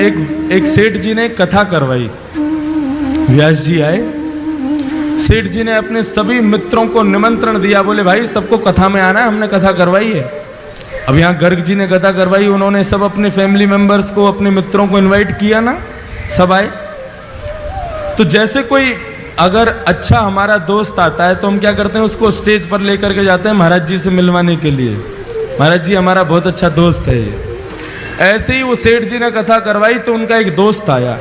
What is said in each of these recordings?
एक सेठ जी ने कथा करवाई। व्यास जी आए, सेठ जी ने अपने सभी मित्रों को निमंत्रण दिया, बोले भाई सबको कथा में आना है, हमने कथा करवाई है। अब यहाँ गर्ग जी ने कथा करवाई, उन्होंने सब अपने फैमिली मेंबर्स को, अपने मित्रों को इनवाइट किया ना, सब आए। तो जैसे कोई अगर अच्छा हमारा दोस्त आता है तो हम क्या करते हैं, उसको स्टेज पर लेकर के जाते हैं महाराज जी से मिलवाने के लिए, महाराज जी हमारा बहुत अच्छा दोस्त है ये। ऐसे ही वो सेठ जी ने कथा करवाई तो उनका एक दोस्त आया,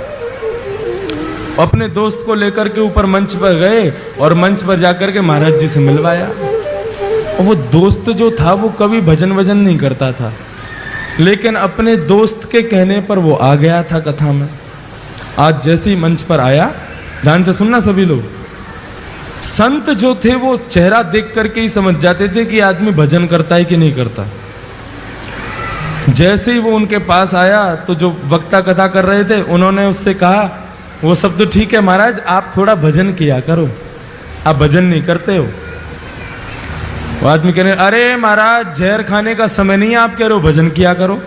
अपने दोस्त को लेकर के ऊपर मंच पर गए और मंच पर जाकर के महाराज जी से मिलवाया। और वो दोस्त जो था वो कभी भजन वजन नहीं करता था, लेकिन अपने दोस्त के कहने पर वो आ गया था कथा में। आज जैसे ही मंच पर आया, ध्यान से सुनना सभी लोग, संत जो थे वो चेहरा देख करके ही समझ जाते थे कि आदमी भजन करता है कि नहीं करता। जैसे ही वो उनके पास आया तो जो वक्ता कथा कर रहे थे उन्होंने उससे कहा, वो सब तो ठीक है महाराज, आप थोड़ा भजन किया करो, आप भजन नहीं करते हो। वो आदमी कह रहे, अरे महाराज जहर खाने का समय नहीं है, आप कह रहे हो भजन किया करो।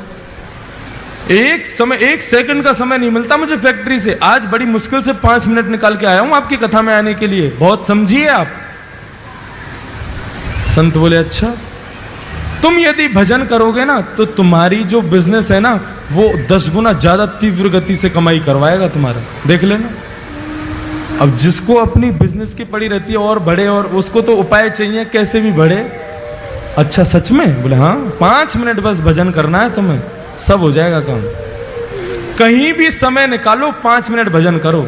एक सेकंड का समय नहीं मिलता मुझे फैक्ट्री से, आज बड़ी मुश्किल से 5 मिनट निकाल के आया हूं आपकी कथा में आने के लिए, बहुत समझिए आप। संत बोले, अच्छा तुम यदि भजन करोगे ना तो तुम्हारी जो बिजनेस है ना वो 10 गुना ज्यादा तीव्र गति से कमाई करवाएगा तुम्हारा, देख लेना। अब जिसको अपनी बिजनेस की पड़ी रहती है और बढ़े, और उसको तो उपाय चाहिए कैसे भी बढ़े। अच्छा सच में? बोले हाँ, 5 मिनट बस भजन करना है तुम्हें, सब हो जाएगा काम। कहीं भी समय निकालो, 5 मिनट भजन करो।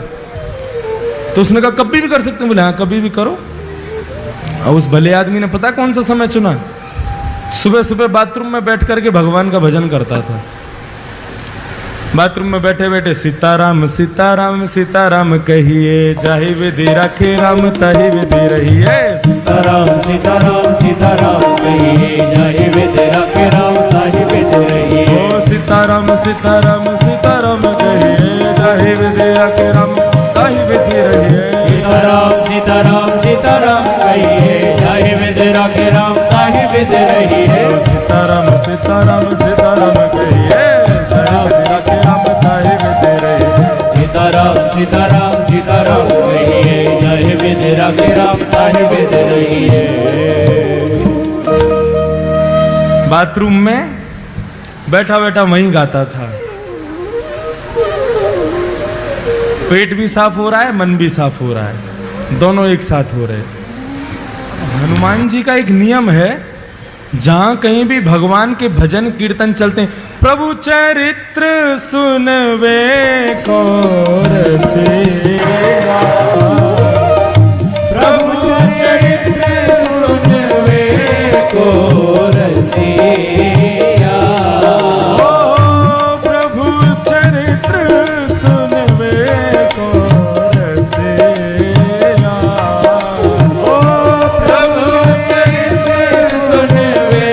तो उसने कहा कभी भी कर सकते हैं? बोले हाँ कभी भी करो। और उस भले आदमी ने पता कौन सा समय चुना? सुबह सुबह बाथरूम में बैठ करके भगवान का भजन करता था। बाथरूम में बैठे बैठे सीताराम सीताराम सीताराम कहिए, जाहि विधि राखे राम ताहि विधि रहिए। सीताराम सीताराम सीताराम कहिए, जाहि विधि राखे राम ताहि विधि रहिए। ओ सीताराम सीताराम सीताराम कहिए, जाहि विधि राखे राम ताहि विधि रहिए। सीताराम सीताराम सीताराम कहिए, जाहि विधि राखे राम ताहि विधि रहिए। सीताराम सीताराम सीताराम कहिए, जाहि विधि राखे राम ताहि विधि रहिए। सीताराम सीताराम सीताराम कहिए, जाहि विधि राखे राम ताहि विधि रहिए। बाथरूम में बैठा बैठा वहीं गाता था। पेट भी साफ हो रहा है, मन भी साफ हो रहा है, दोनों एक साथ हो रहे। हनुमान जी का एक नियम है, जहां कहीं भी भगवान के भजन कीर्तन चलते हैं, प्रभु चरित्र सुनवे को रसिया, प्रभु चरित्र सुनवे को रसिया। ओ प्रभु चरित्र सुनवे को रसिया। ओ प्रभु चरित्र सुनवे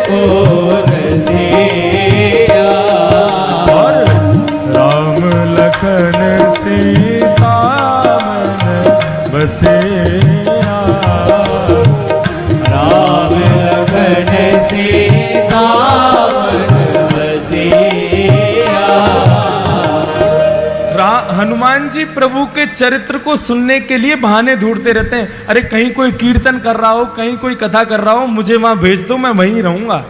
को रसिया। और राम लखन सीता मन बसिया। राम लखन सीता मन बसिया। हनुमान जी प्रभु के चरित्र को सुनने के लिए बहाने ढूंढते रहते हैं। अरे कहीं कोई कीर्तन कर रहा हो, कहीं कोई कथा कर रहा हो, मुझे वहां भेज दो, मैं वहीं रहूंगा।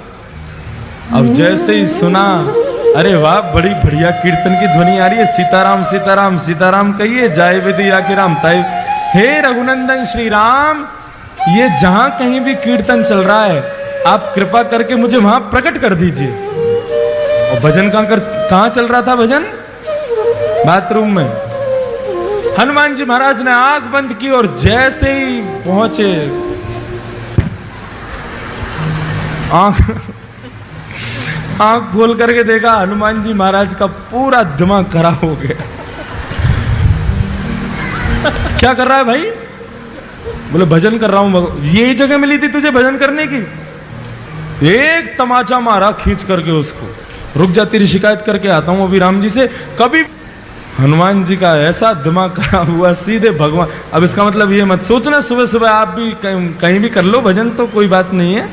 अब जैसे ही सुना, अरे वाह बड़ी बढ़िया कीर्तन की ध्वनि आ रही है, सीताराम सीताराम सीताराम कहिए, जाय विधि राखे राम ताहि। हे रघुनंदन श्री राम, ये जहां कहीं भी कीर्तन चल रहा है, आप कृपा करके मुझे वहां प्रकट कर दीजिए। और भजन कहां चल रहा था? भजन बाथरूम में। हनुमान जी महाराज ने आंख बंद की और जैसे ही पहुंचे, आंख खोल करके देखा, हनुमान जी महाराज का पूरा दिमाग खराब हो गया। क्या कर रहा है भाई? बोले भजन कर रहा हूं। यही जगह मिली थी तुझे भजन करने की? एक तमाचा मारा खींच करके उसको, रुक जा तेरी शिकायत करके आता हूं अभी राम जी से। कभी हनुमान जी का ऐसा दिमाग खराब हुआ, सीधे भगवान। अब इसका मतलब ये मत सोचना सुबह सुबह आप भी कहीं भी कर लो भजन, तो कोई बात नहीं है।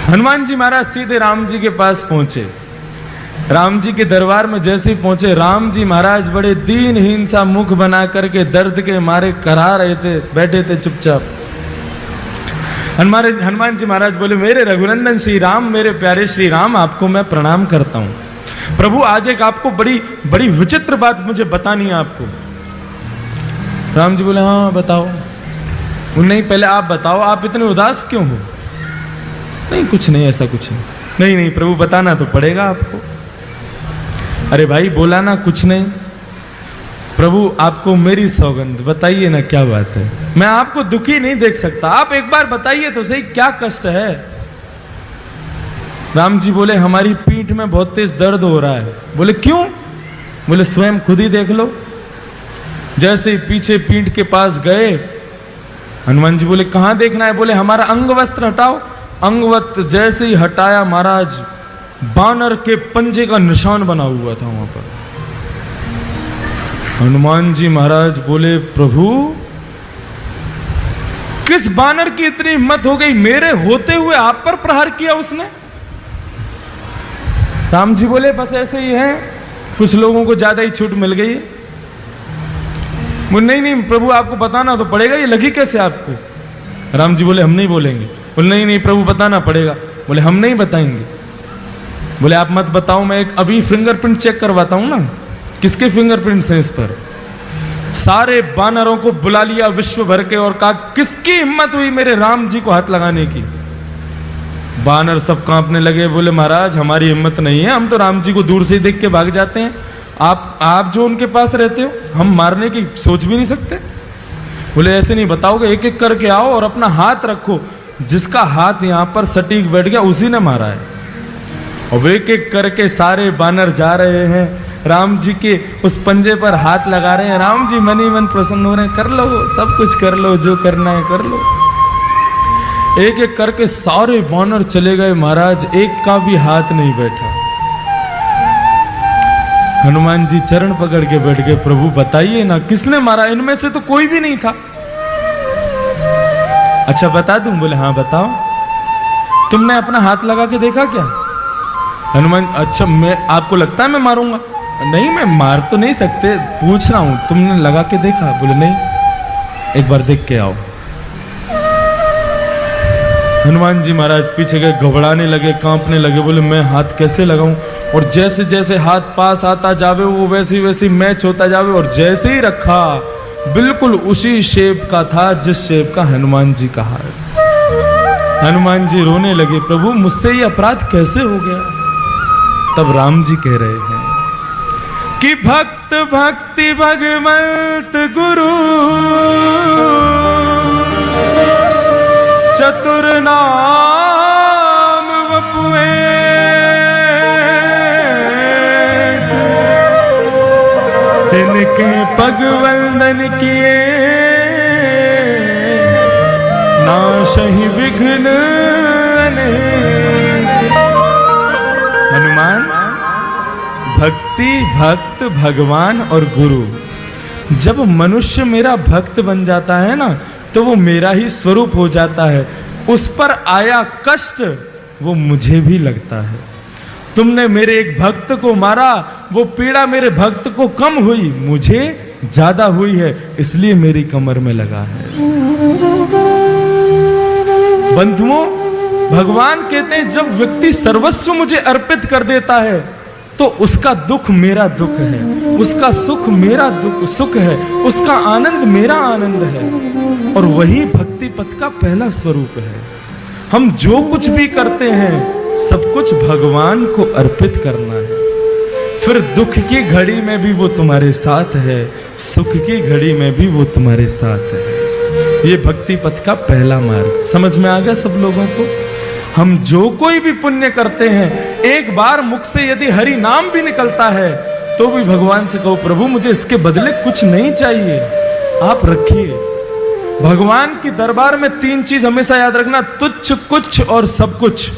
हनुमान जी महाराज सीधे राम जी के पास पहुंचे। राम जी के दरबार में जैसे ही पहुंचे, राम जी महाराज बड़े दीनहीन सा मुख बना करके दर्द के मारे करा रहे थे, बैठे थे चुपचाप। हनुमान जी महाराज बोले, मेरे रघुनंदन श्री राम, मेरे प्यारे श्री राम, आपको मैं प्रणाम करता हूं। प्रभु आज एक आपको बड़ी बड़ी विचित्र बात मुझे बतानी है आपको। राम जी बोले, हाँ बताओ। नहीं पहले आप बताओ, आप इतने उदास क्यों हो? नहीं कुछ नहीं, ऐसा कुछ नहीं। नहीं नहीं प्रभु बताना तो पड़ेगा आपको। अरे भाई बोला ना कुछ नहीं। प्रभु आपको मेरी सौगंध, बताइए ना क्या बात है। मैं आपको दुखी नहीं देख सकता, आप एक बार बताइए तो सही क्या कष्ट है। राम जी बोले, हमारी पीठ में बहुत तेज दर्द हो रहा है। बोले क्यों? बोले स्वयं खुद ही देख लो। जैसे ही पीछे पीठ के पास गए, हनुमान जी बोले कहां देखना है? बोले हमारा अंग वस्त्र हटाओ। अंगवत जैसे ही हटाया महाराज, बानर के पंजे का निशान बना हुआ था वहां पर। हनुमान जी महाराज बोले, प्रभु किस बानर की इतनी हिम्मत हो गई, मेरे होते हुए आप पर प्रहार किया उसने? राम जी बोले, बस ऐसे ही है, कुछ लोगों को ज्यादा ही छूट मिल गई है। नहीं नहीं प्रभु आपको बताना तो पड़ेगा, ये लगी कैसे आपको? राम जी बोले, हम नहीं बोलेंगे। बोले नहीं नहीं प्रभु बताना पड़ेगा। बोले हम नहीं बताएंगे। बोले आप मत बताओ, मैं एक अभी फिंगरप्रिंट चेक करवाता हूं ना। किसके फिंगरप्रिंट्स हैं इस पर? सारे बानरों को बुला लिया विश्व भर के और कहा, किसकी हिम्मत हुई मेरे राम जी को हाथ लगाने की? बानर सब कांपने लगे। बोले महाराज हमारी हिम्मत नहीं है, हम तो राम जी को दूर से ही देख के भाग जाते हैं। आप जो उनके पास रहते हो, हम मारने की सोच भी नहीं सकते। बोले ऐसे नहीं बताओगे, एक एक करके आओ और अपना हाथ रखो। जिसका हाथ यहां पर सटीक बैठ गया उसी ने मारा है। और एक एक करके सारे बानर जा रहे हैं, राम जी के उस पंजे पर हाथ लगा रहे हैं। राम जी मन ही मन प्रसन्न हो रहे हैं, कर लो सब कुछ कर लो, जो करना है कर लो। एक एक करके सारे बानर चले गए महाराज, एक का भी हाथ नहीं बैठा। हनुमान जी चरण पकड़ के बैठ गए, प्रभु बताइए ना किसने मारा? इनमें से तो कोई भी नहीं था। अच्छा बता दूं? बोले हाँ बताओ। तुमने अपना हाथ लगा के देखा क्या? हनुमान, अच्छा मैं आपको लगता है मैं मारूंगा? नहीं मैं मार तो नहीं सकते, पूछ रहा हूं तुमने लगा के देखा? बोले नहीं। एक बार देख के आओ। हनुमान जी महाराज पीछे गए, घबराने लगे, कांपने लगे। बोले मैं हाथ कैसे लगाऊं? और जैसे जैसे हाथ पास आता जावे वो वैसे वैसे मैच होता जावे। और जैसे ही रखा बिल्कुल उसी शेप का था जिस शेप का हनुमान जी का हाथ। हनुमान जी रोने लगे, प्रभु मुझसे ये अपराध कैसे हो गया? तब राम जी कह रहे हैं कि भक्त भक्ति भगवंत गुरु चतुर नाम वपुए तिनके पग वंदन किए नाशहि विघ्न अनेक। हनुमान भक्ति, भक्त, भगवान और गुरु, जब मनुष्य मेरा भक्त बन जाता है ना तो वो मेरा ही स्वरूप हो जाता है। उस पर आया कष्ट वो मुझे भी लगता है। तुमने मेरे एक भक्त को मारा, वो पीड़ा मेरे भक्त को कम हुई, मुझे ज्यादा हुई है, इसलिए मेरी कमर में लगा है। बंधुओं, भगवान कहते हैं जब व्यक्ति सर्वस्व मुझे अर्पित कर देता है तो उसका दुख मेरा दुख है, उसका सुख मेरा सुख है, उसका आनंद मेरा आनंद है। और वही भक्ति पथ का पहला स्वरूप है। हम जो कुछ भी करते हैं सब कुछ भगवान को अर्पित करना है। फिर दुख की घड़ी में भी वो तुम्हारे साथ है, सुख की घड़ी में भी वो तुम्हारे साथ है। ये भक्ति पथ का पहला मार्ग समझ में आ गया सब लोगों को? हम जो कोई भी पुण्य करते हैं, एक बार मुख से यदि हरि नाम भी निकलता है तो भी भगवान से कहो, प्रभु मुझे इसके बदले कुछ नहीं चाहिए, आप रखिए। भगवान की दरबार में तीन चीज हमेशा याद रखना, तुच्छ, कुछ और सब कुछ।